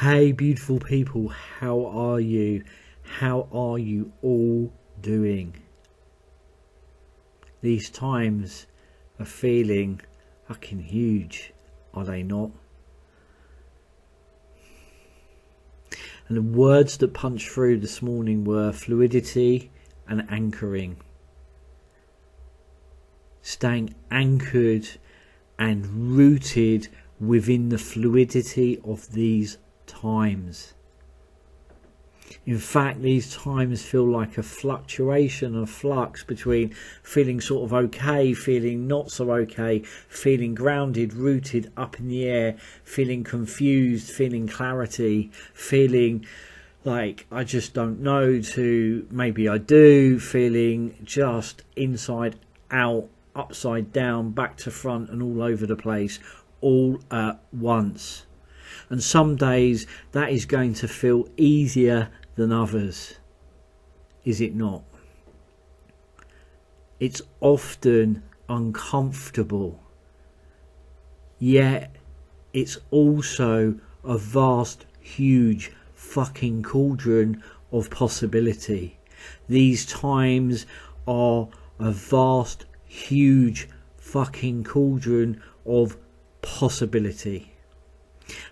Hey beautiful people, how are you? How are you all doing? These times are feeling fucking huge, are they not? And the words that punched through this morning were fluidity and anchoring. Staying anchored and rooted within the fluidity of these times. In fact, these times feel like a fluctuation, a flux between feeling sort of okay, feeling not so okay, feeling grounded, rooted, up in the air, feeling confused, feeling clarity, feeling like I just don't know to maybe I do, feeling just inside out, upside down, back to front and all over the place, all at once. And some days that is going to feel easier than others, is it not? It's often uncomfortable, yet it's also a vast, huge fucking cauldron of possibility. These times are a vast, huge fucking cauldron of possibility.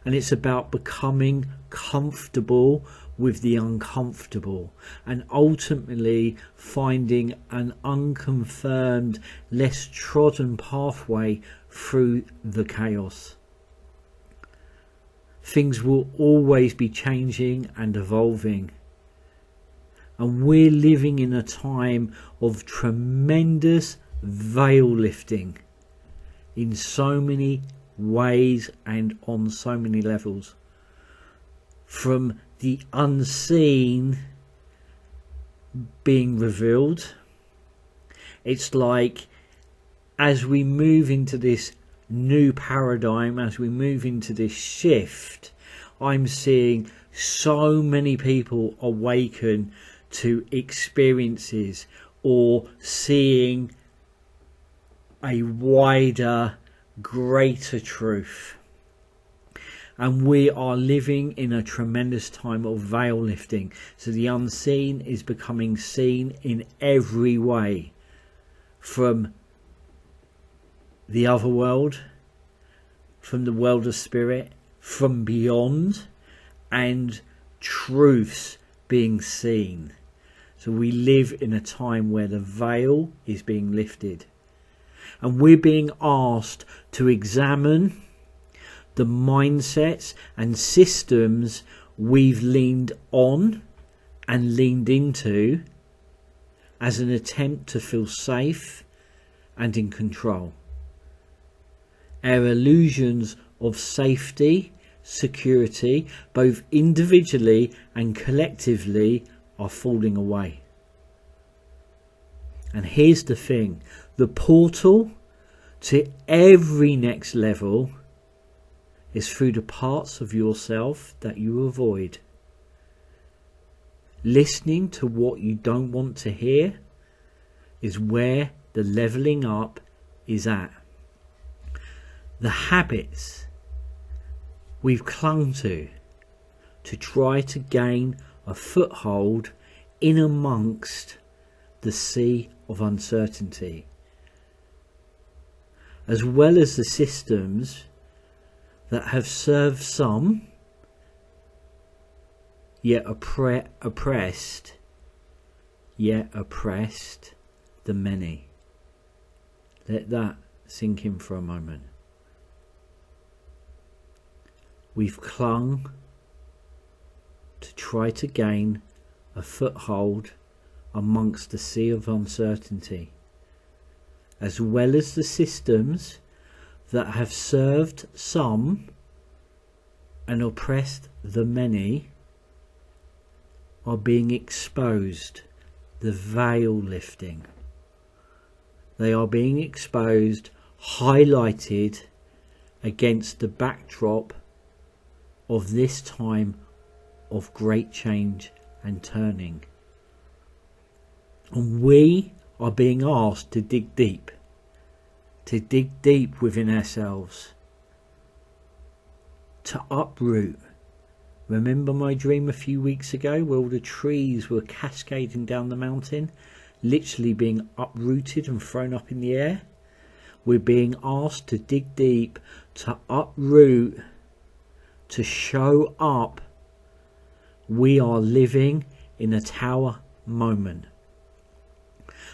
And it's about becoming comfortable with the uncomfortable and ultimately finding an unconfirmed, less trodden pathway through the chaos. Things will always be changing and evolving. And we're living in a time of tremendous veil lifting in so many ways and on so many levels. From the unseen being revealed, it's like as we move into this new paradigm, as we move into this shift, I'm seeing so many people awaken to experiences or seeing a wider, greater truth. And we are living in a tremendous time of veil lifting. So the unseen is becoming seen in every way, from the other world, from the world of spirit, from beyond, and truths being seen. So we live in a time where the veil is being lifted. And we're being asked to examine the mindsets and systems we've leaned on and leaned into as an attempt to feel safe and in control. Our illusions of safety, security, both individually and collectively, are falling away. And here's the thing, the portal to every next level is through the parts of yourself that you avoid. Listening to what you don't want to hear is where the leveling up is at. The habits we've clung to try to gain a foothold in amongst the sea of uncertainty, as well as the systems that have served some, yet oppressed the many. Let that sink in for a moment. We've clung to try to gain a foothold amongst the sea of uncertainty, as well as the systems that have served some and oppressed the many are being exposed. The veil lifting. They are being exposed, highlighted against the backdrop of this time of great change and turning. And we are being asked to dig deep within ourselves, to uproot Remember my dream a few weeks ago where all the trees were cascading down the mountain, literally being uprooted and thrown up in the air? We're being asked to dig deep, to uproot, to show up. We are living in a tower moment.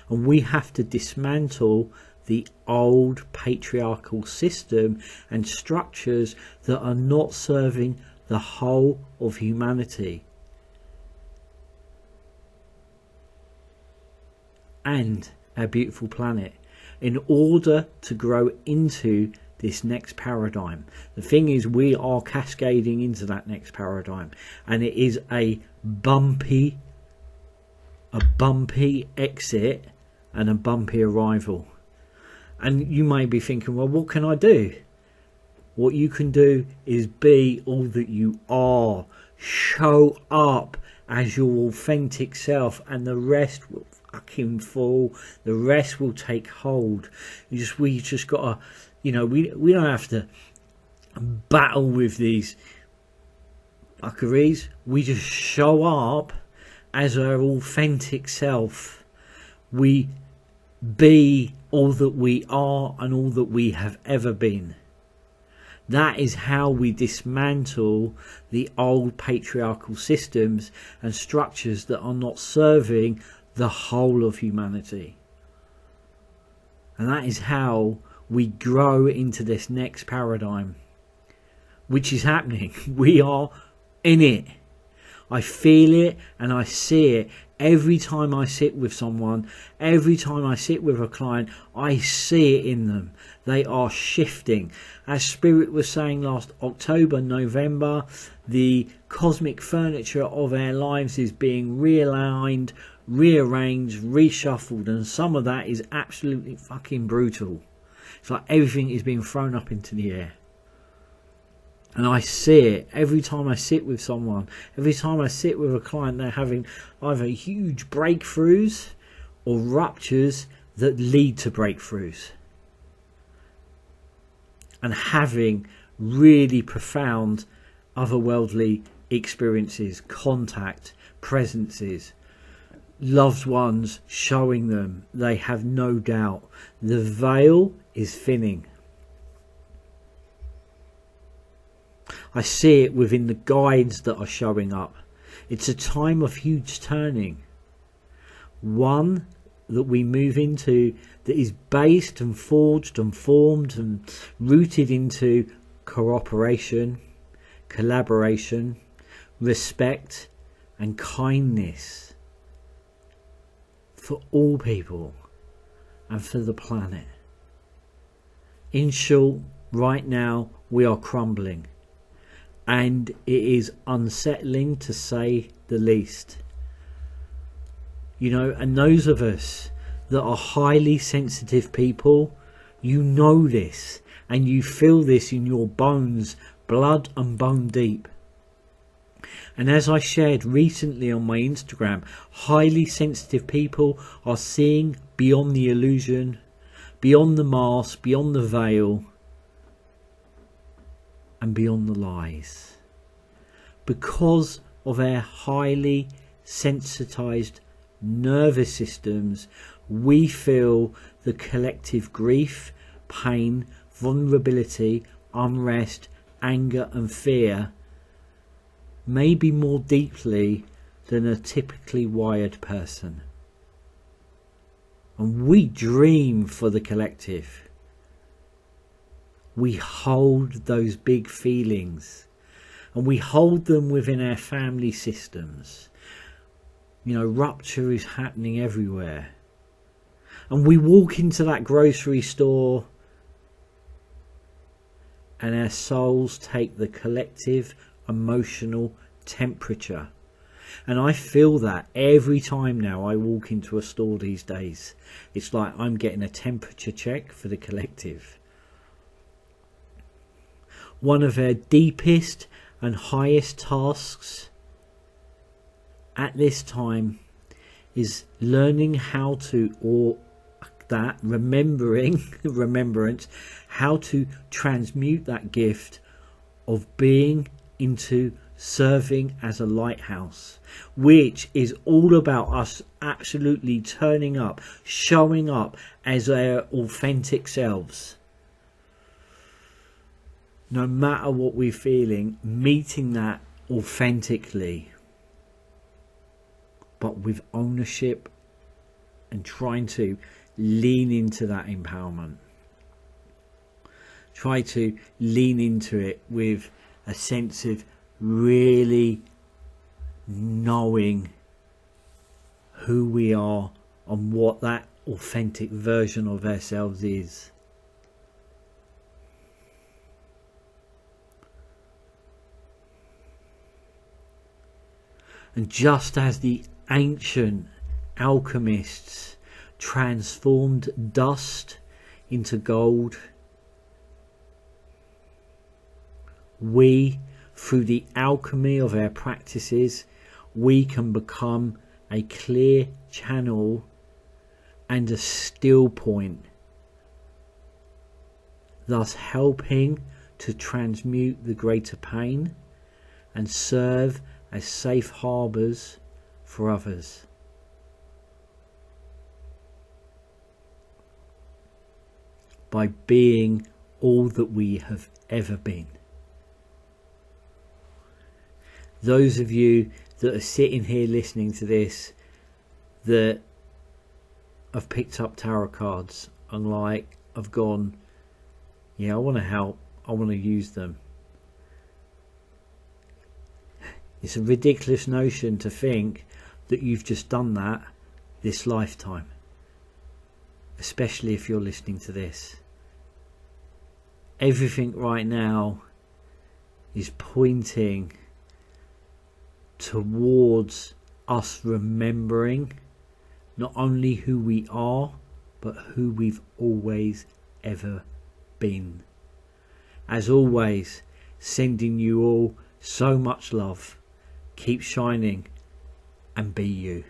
And we have to dismantle the old patriarchal system and structures that are not serving the whole of humanity and our beautiful planet in order to grow into this next paradigm. The thing is, we are cascading into that next paradigm, and it is a bumpy exit and a bumpy arrival. And you may be thinking, well, what can I do? What you can do is be all that you are. Show up as your authentic self, and the rest will fucking fall. The rest will take hold. We just gotta, we don't have to battle with these fuckeries. We just show up as our authentic self. We be all that we are and all that we have ever been. That is how we dismantle the old patriarchal systems and structures that are not serving the whole of humanity. And that is how we grow into this next paradigm, which is happening. We are in it. I feel it and I see it. Every time I sit with someone, every time I sit with a client, I see it in them. They are shifting. As Spirit was saying last October, November, the cosmic furniture of our lives is being realigned, rearranged, reshuffled, and some of that is absolutely fucking brutal. It's like everything is being thrown up into the air. And I see it every time I sit with someone. Every time I sit with a client, they're having either huge breakthroughs or ruptures that lead to breakthroughs. And having really profound otherworldly experiences, contact, presences, loved ones showing them. They have no doubt. The veil is thinning. I see it within the guides that are showing up. It's a time of huge turning. One that we move into that is based and forged and formed and rooted into cooperation, collaboration, respect and kindness for all people and for the planet. In short, right now we are crumbling. And it is unsettling to say the least. And those of us that are highly sensitive people, you know this and you feel this in your bones, blood and bone deep. And as I shared recently on my Instagram, highly sensitive people are seeing beyond the illusion, beyond the mask, beyond the veil, and beyond the lies. Because of our highly sensitized nervous systems, we feel the collective grief, pain, vulnerability, unrest, anger and fear maybe more deeply than a typically wired person. And we dream for the collective. We hold those big feelings and we hold them within our family systems. Rupture is happening everywhere. And we walk into that grocery store and our souls take the collective emotional temperature. And I feel that every time now I walk into a store these days. It's like I'm getting a temperature check for the collective. One of our deepest and highest tasks at this time is learning how to, remembrance, how to transmute that gift of being into serving as a lighthouse, which is all about us absolutely turning up, showing up as our authentic selves. No matter what we're feeling, meeting that authentically, but with ownership, and trying to lean into that empowerment. Try to lean into it with a sense of really knowing who we are and what that authentic version of ourselves is. And just as the ancient alchemists transformed dust into gold, we, through the alchemy of our practices, we can become a clear channel and a still point, thus helping to transmute the greater pain and serve as safe harbours for others. By being all that we have ever been. Those of you that are sitting here listening to this that have picked up tarot cards and have gone, yeah, I want to help, I want to use them. It's a ridiculous notion to think that you've just done that this lifetime, especially if you're listening to this. Everything right now is pointing towards us remembering not only who we are, but who we've always ever been. As always, sending you all so much love. Keep shining and be you.